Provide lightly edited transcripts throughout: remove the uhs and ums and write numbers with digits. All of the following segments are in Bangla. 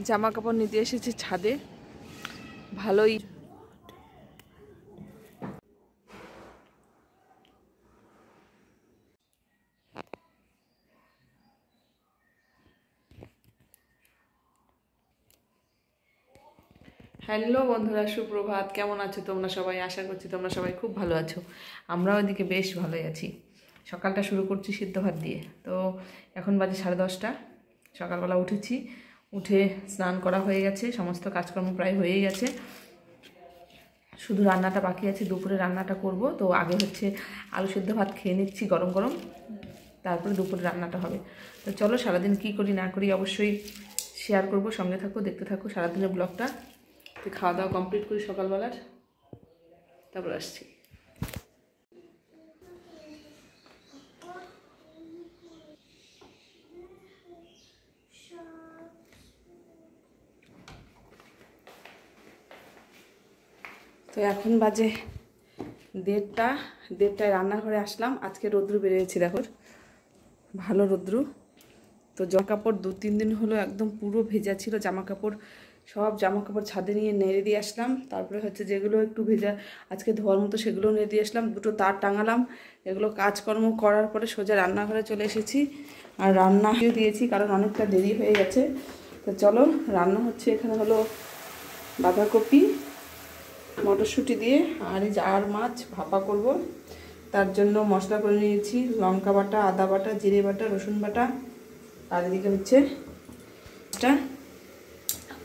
জামা কাপড় নিতে এসেছি ছাদে। ভালোই হ্যালো বন্ধুরা, সুপ্রভাত। কেমন আছো তোমরা সবাই? আশা করছি তোমরা সবাই খুব ভালো আছো। আমরাও এদিকে বেশ ভালোই আছি। সকালটা শুরু করছি সিদ্ধ ভাত দিয়ে। তো এখন বাজে 10:30। সকালবেলা উঠেছি, উঠে স্নান করা হয়ে গেছে, সমস্ত কাজকর্ম প্রায় হয়েই গেছে, শুধু রান্নাটা বাকি আছে। দুপুরে রান্নাটা করব। তো আগে হচ্ছে আলু সিদ্ধ ভাত খেয়ে নিচ্ছি গরম গরম, তারপরে দুপুরে রান্নাটা হবে। তো চলো সারাদিন কি করি না করি অবশ্যই শেয়ার করব, সঙ্গে থাকো, দেখতে থাকো সারাদিনের ব্লগটা। তো খাওয়া দাওয়া কমপ্লিট করি সকালবেলার, তারপর আসছি। তো এখন বাজে 1:30টায় রান্নাঘরে আসলাম। আজকে রৌদ্র বেরিয়েছি, দেখো ভালো রৌদ্র। তো জামা কাপড় 2-3 দিন হলো একদম পুরো ভেজা ছিল জামা কাপড়, সব জামা কাপড় ছাদে নিয়ে নেড়ে দিয়ে আসলাম। তারপরে হচ্ছে যেগুলো একটু ভেজা আজকে ধোয়ার মতো সেগুলো নেড়ে দিয়ে আসলাম, দুটো তার টাঙালাম। এগুলো কাজকর্ম করার পরে সোজা রান্নাঘরে চলে এসেছি, আর রান্না দিয়েছি কারণ অনেকটা দেরি হয়ে গেছে। তো চলো রান্না হচ্ছে। এখানে হলো বাঁধাকপি মটরশুঁটি দিয়ে আর এই আর মাছ ভাপা করব। তার জন্য মশলা করে নিয়েছি লঙ্কা বাটা, আদা বাটা, জিরে বাটা, রসুন বাটা। আর এদিকে হচ্ছে এটা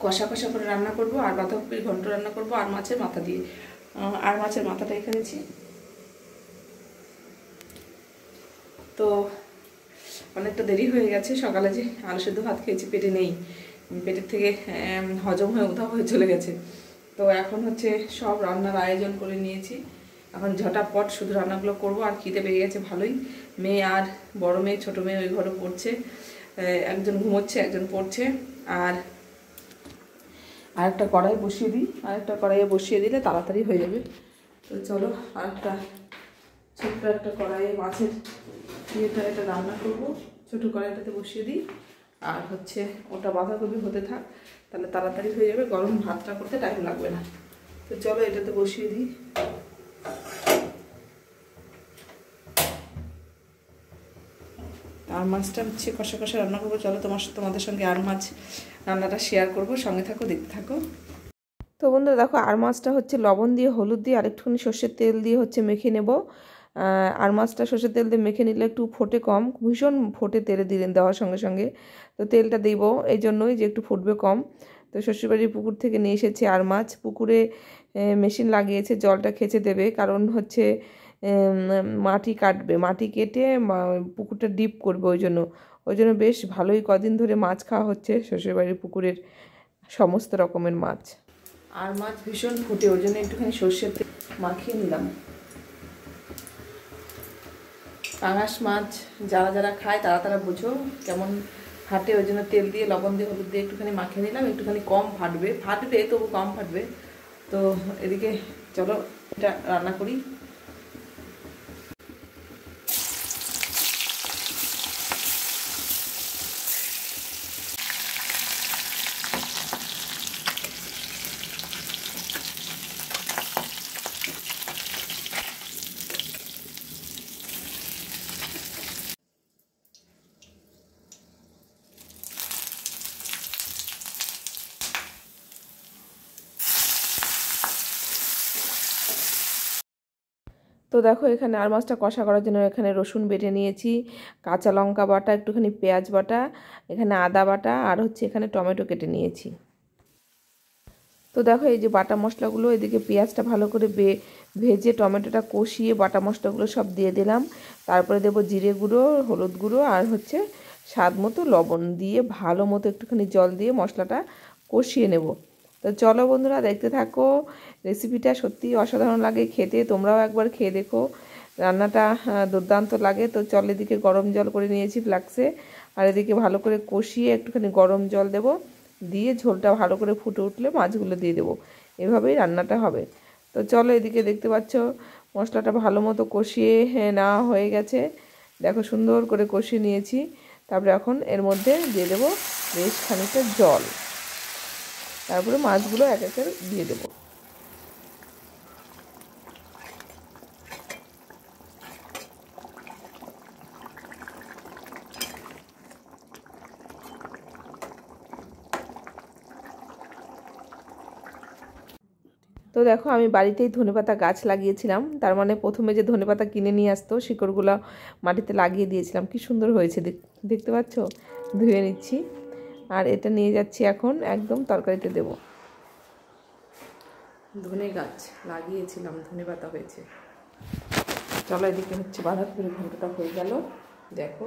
কষা কষা করে রান্না করব, আর বাঁধাকপির ঘন্ট রান্না করব আর মাছের মাথা দিয়ে। আর মাছের মাথাটা এখানেছি। তো অনেকটা দেরি হয়ে গেছে। সকালে যে আলু সেদ্ধ ভাত খেয়েছি পেটে নেই, পেটের থেকে হজম হয়ে উধাও হয়ে চলে গেছে। তো এখন হচ্ছে সব রান্নার আয়োজন করে নিয়েছি। এখন ঝটাপট শুধু রান্নাগুলো করব। আর খিদে পেয়ে গেছে ভালোই। মেয়ে আর বড় মেয়ে, ছোটো মেয়ে ওই ঘরে পড়ছে, একজন ঘুমোচ্ছে, একজন পড়ছে। আর আরেকটা কড়াই বসিয়ে দিই, আরেকটা কড়াইয়ে বসিয়ে দিলে তাড়াতাড়ি হয়ে যাবে। তো চলো আরেকটা ছোট্ট একটা কড়াইয়ে মাছের এটা রান্না করব। ছোটো কড়াইটাতে বসিয়ে দিই, আর হচ্ছে ওটা বাঁধাকপি হতে থাক, তাহলে তাড়াতাড়ি হয়ে যাবে, গরম ভাতটা করতে টাইম লাগবে না। তো চলো এটাতে বসিয়ে দিই। আর মাছটা হচ্ছে কষা কষা রান্না করবো। চলো তোমাদের সঙ্গে আর মাছ রান্নাটা শেয়ার করব, সঙ্গে থাকো, দেখতে থাকো। তো বন্ধুরা দেখো, আর মাছটা হচ্ছে লবণ দিয়ে, হলুদ দিয়ে, আরেকটুখানি সর্ষের তেল দিয়ে হচ্ছে মেখে নেব। আর মাছটা সর্ষের তেল দিয়ে মেখে নিলে একটু ফোটে কম, ভীষণ ফোটে তেলে দিলেন দেওয়ার সঙ্গে সঙ্গে। তো তেলটা দিব এই জন্যই যে একটু ফুটবে কম। তো শ্বশুরবাড়ির পুকুর থেকে নিয়ে এসেছি আর মাছ। পুকুরে মেশিন লাগিয়েছে, জলটা খেচে দেবে, কারণ হচ্ছে মাটি কাটবে, মাটি কেটে পুকুরটা ডিপ করবে। ওই জন্য বেশ ভালোই কদিন ধরে মাছ খাওয়া হচ্ছে শ্বশুরবাড়ির পুকুরের সমস্ত রকমের মাছ। আর মাছ ভীষণ ফুটে, ওই জন্য একটুখানি সর্ষের তেল মাখিয়ে নিলাম। পাঙাশ মাছ যারা যারা খায় তারা তারা বোঝো কেমন ফাটে, ওই জন্য তেল দিয়ে, লবণ দিয়ে, হলুদ দিয়ে একটুখানি মাখিয়ে নিলাম। একটুখানি কম ফাটবে, তবু কম ফাটবে। তো এদিকে চলো এটা রান্না করি। তো দেখো এখানে আর মাছটা কষা করার জন্য এখানে রসুন বেটে নিয়েছি, কাঁচা লঙ্কা বাটা, একটুখানি পেঁয়াজ বাটা, এখানে আদা বাটা, আর হচ্ছে এখানে টমেটো কেটে নিয়েছি। তো দেখো এই যে বাটা মশলাগুলো, এদিকে পেঁয়াজটা ভালো করে ভেজে টমেটোটা কষিয়ে বাটা মশলাগুলো সব দিয়ে দিলাম। তারপরে দেবো জিরে গুঁড়ো, হলুদ গুঁড়ো, আর হচ্ছে স্বাদ মতো লবণ দিয়ে ভালো মতো একটুখানি জল দিয়ে মশলাটা কষিয়ে নেব। তো চলো বন্ধুরা দেখতে থাকো। রেসিপিটা সত্যিই অসাধারণ লাগে খেতে, তোমরাও একবার খেয়ে দেখো। রান্নাটা দুর্দান্ত লাগে। তো চল এদিকে গরম জল করে নিয়েছি ফ্লাক্সে, আর এদিকে ভালো করে কষিয়ে একটুখানি গরম জল দেবো, দিয়ে ঝোলটা ভালো করে ফুটে উঠলে মাছগুলো দিয়ে দেবো। এভাবেই রান্নাটা হবে। তো চলো এদিকে দেখতে পাচ্ছ মশলাটা ভালো মতো কষিয়ে নেওয়া হয়ে গেছে। দেখো সুন্দর করে কষিয়ে নিয়েছি। তারপরে এখন এর মধ্যে দিয়ে দেবো বেশ খানিকটা জল। তারপরে মাছগুলো এক একে দিয়ে দেবো। তো দেখো আমি বাড়িতেই ধনেপাতা গাছ লাগিয়েছিলাম, তার মানে প্রথমে যে ধনেপাতা কিনে নিয়ে আসতো শিকড়গুলো মাটিতে লাগিয়ে দিয়েছিলাম। কি সুন্দর হয়েছে দেখতে পাচ্ছ। ধুয়ে নিচ্ছি আর এটা নিয়ে যাচ্ছি এখন একদম তরকারিতে দেব। ধনে গাছ লাগিয়েছিলাম, ধনেপাতা হয়েছে। চলো এদিকে হচ্ছে বাঁধাকপির ঘন্টটা হয়ে গেল, দেখো।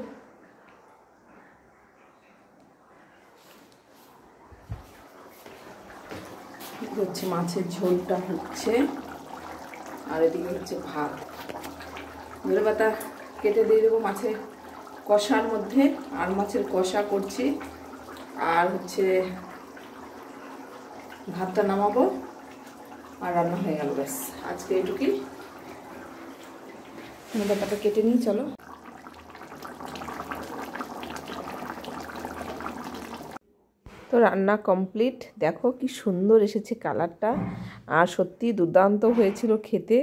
হচ্ছে মাছের ঝোলটা হচ্ছে, আর এদিকে হচ্ছে ভাত। ধনেপাতা কেটে দিয়ে দেবো মাছের কষার মধ্যে, আর মাছের কষা করছি, আর হচ্ছে ভাতটা নামাবো আর রান্না হয়ে গেল। ব্যাস আজকে এইটুকুই। ধনেপাতাটা কেটে নিই, চলো। তো রান্না কমপ্লিট, দেখো কি সুন্দর এসেছে কালারটা, আর সত্যি দুর্দান্ত হয়েছিল খেতে।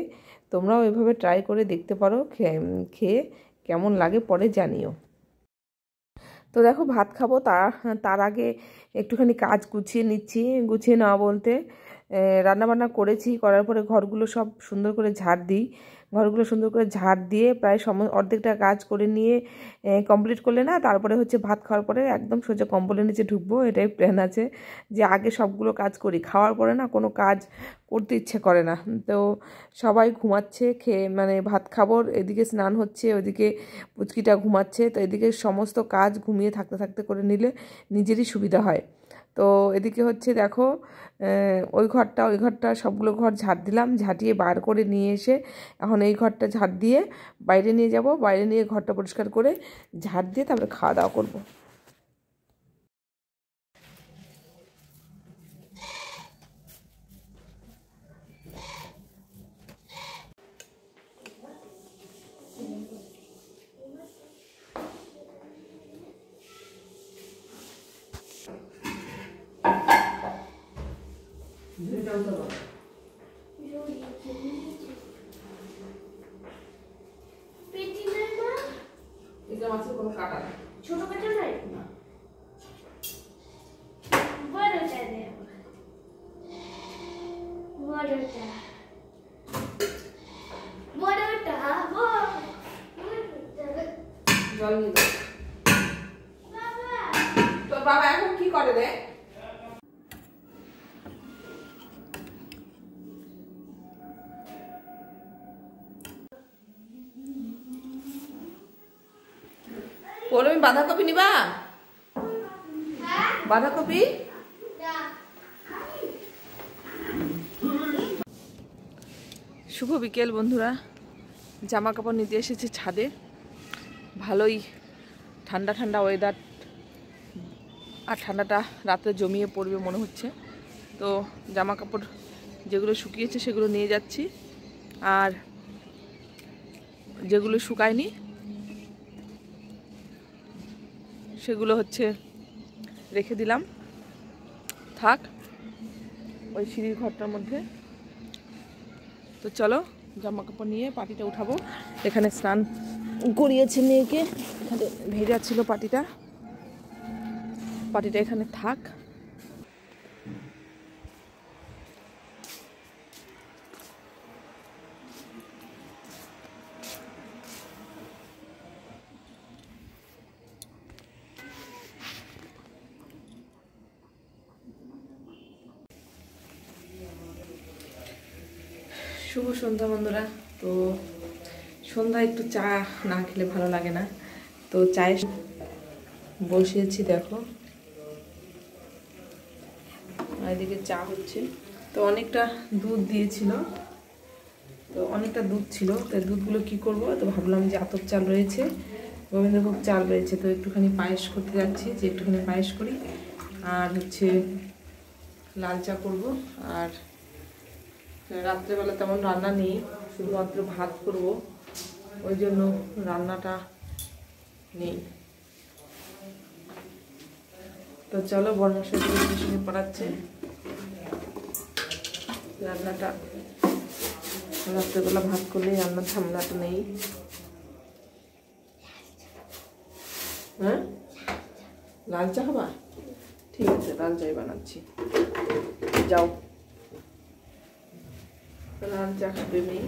তোমরাও এভাবে ট্রাই করে দেখতে পারো, খেয়ে কেমন লাগে পরে জানিও। তো দেখো ভাত খাবো, তার আগে একটুখানি কাজ গুছিয়ে নিচ্ছি। গুছিয়ে নেওয়া বলতে রান্নাবান্না করেছি, করার পরে ঘরগুলো সব সুন্দর করে ঝাড় দিই। ঘরগুলো সুন্দর করে ঝাড় দিয়ে প্রায় অর্ধেকটা কাজ করে নিয়ে কমপ্লিট করলে না, তারপরে হচ্ছে ভাত খাওয়ার পরে একদম সোজা কম্বলের নিচে ঢুকবো। এটাই প্ল্যান আছে যে আগে সবগুলো কাজ করি, খাওয়ার পরে না কোনো কাজ করতে ইচ্ছে করে না। তো সবাই ঘুমাচ্ছে, খেয়ে মানে ভাত খাবো, এদিকে স্নান হচ্ছে, ওইদিকে পুচকিটা ঘুমাচ্ছে। তো এদিকে সমস্ত কাজ ঘুমিয়ে থাকতে থাকতে করে নিলে নিজেরই সুবিধা হয়। তো এদিকে হচ্ছে দেখো ওই ঘরটা সবগুলো ঘর ঝাড় দিলাম, ঝাঁটিয়ে বার করে নিয়ে এসে এখন এই ঘরটা ঝাড় দিয়ে বাইরে নিয়ে যাব। বাইরে নিয়ে ঘরটা পরিষ্কার করে ঝাড় দিয়ে তারপরে খাওয়া দাওয়া করবো। মাছের কোনো কাটা নেই, ছোট কাটা নাই না, বড়টা দেব, বড়টা জল নিয়ে দাও। তোর বাবা এখন কি করে রে? পৌলমী বাঁধাকপি নিবা? বাঁধাকপি শুভ বিকেল বন্ধুরা। জামা কাপড় নিতে এসেছে ছাদে। ভালোই ঠান্ডা ঠান্ডা ওয়েদার, আর ঠান্ডাটা রাতে জমিয়ে পড়বে মনে হচ্ছে। তো জামা কাপড় যেগুলো শুকিয়েছে সেগুলো নিয়ে যাচ্ছি, আর যেগুলো শুকায়নি সেগুলো হচ্ছে রেখে দিলাম, থাক ওই সিঁড়ির ঘরটার মধ্যে। তো চলো জামা কাপড় নিয়ে পাটিটা উঠাবো। এখানে স্নান করিয়েছে মেয়েকে, এখানে ভেজা ছিল পাটিটা এখানে থাক। শুভ সন্ধ্যা বন্ধুরা। তো সন্ধ্যা একটু চা না খেলে ভালো লাগে না, তো চায়ে বসিয়েছি দেখো, আর এদিকে চা হচ্ছে। তো অনেকটা দুধ দিয়েছিল, তো অনেকটা দুধ ছিল, তো দুধগুলো কি করব, তো ভাবলাম যে আতপ চাল রয়েছে, গোবিন্দভোগ চাল রয়েছে, তো একটুখানি পায়েস করতে যাচ্ছি, যে একটুখানি পায়েস করি, আর হচ্ছে লাল চা করব। আর রাত্রেবেলা তেমন রান্না নেই, শুধুমাত্র ভাত করব, ওই জন্য রান্নাটা নেই। তো চলো বড়মশাই টিউশনে পড়াচ্ছে, রান্নাটা রাত্রেবেলা ভাত করলেই রান্নার ঝামেলাটা নেই। হ্যাঁ, লাল চা খাবা? ঠিক আছে, লাল চাই বানাচ্ছি, যাও। লাল চা খাবে মেয়ে,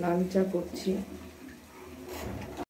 লাল চা করছি।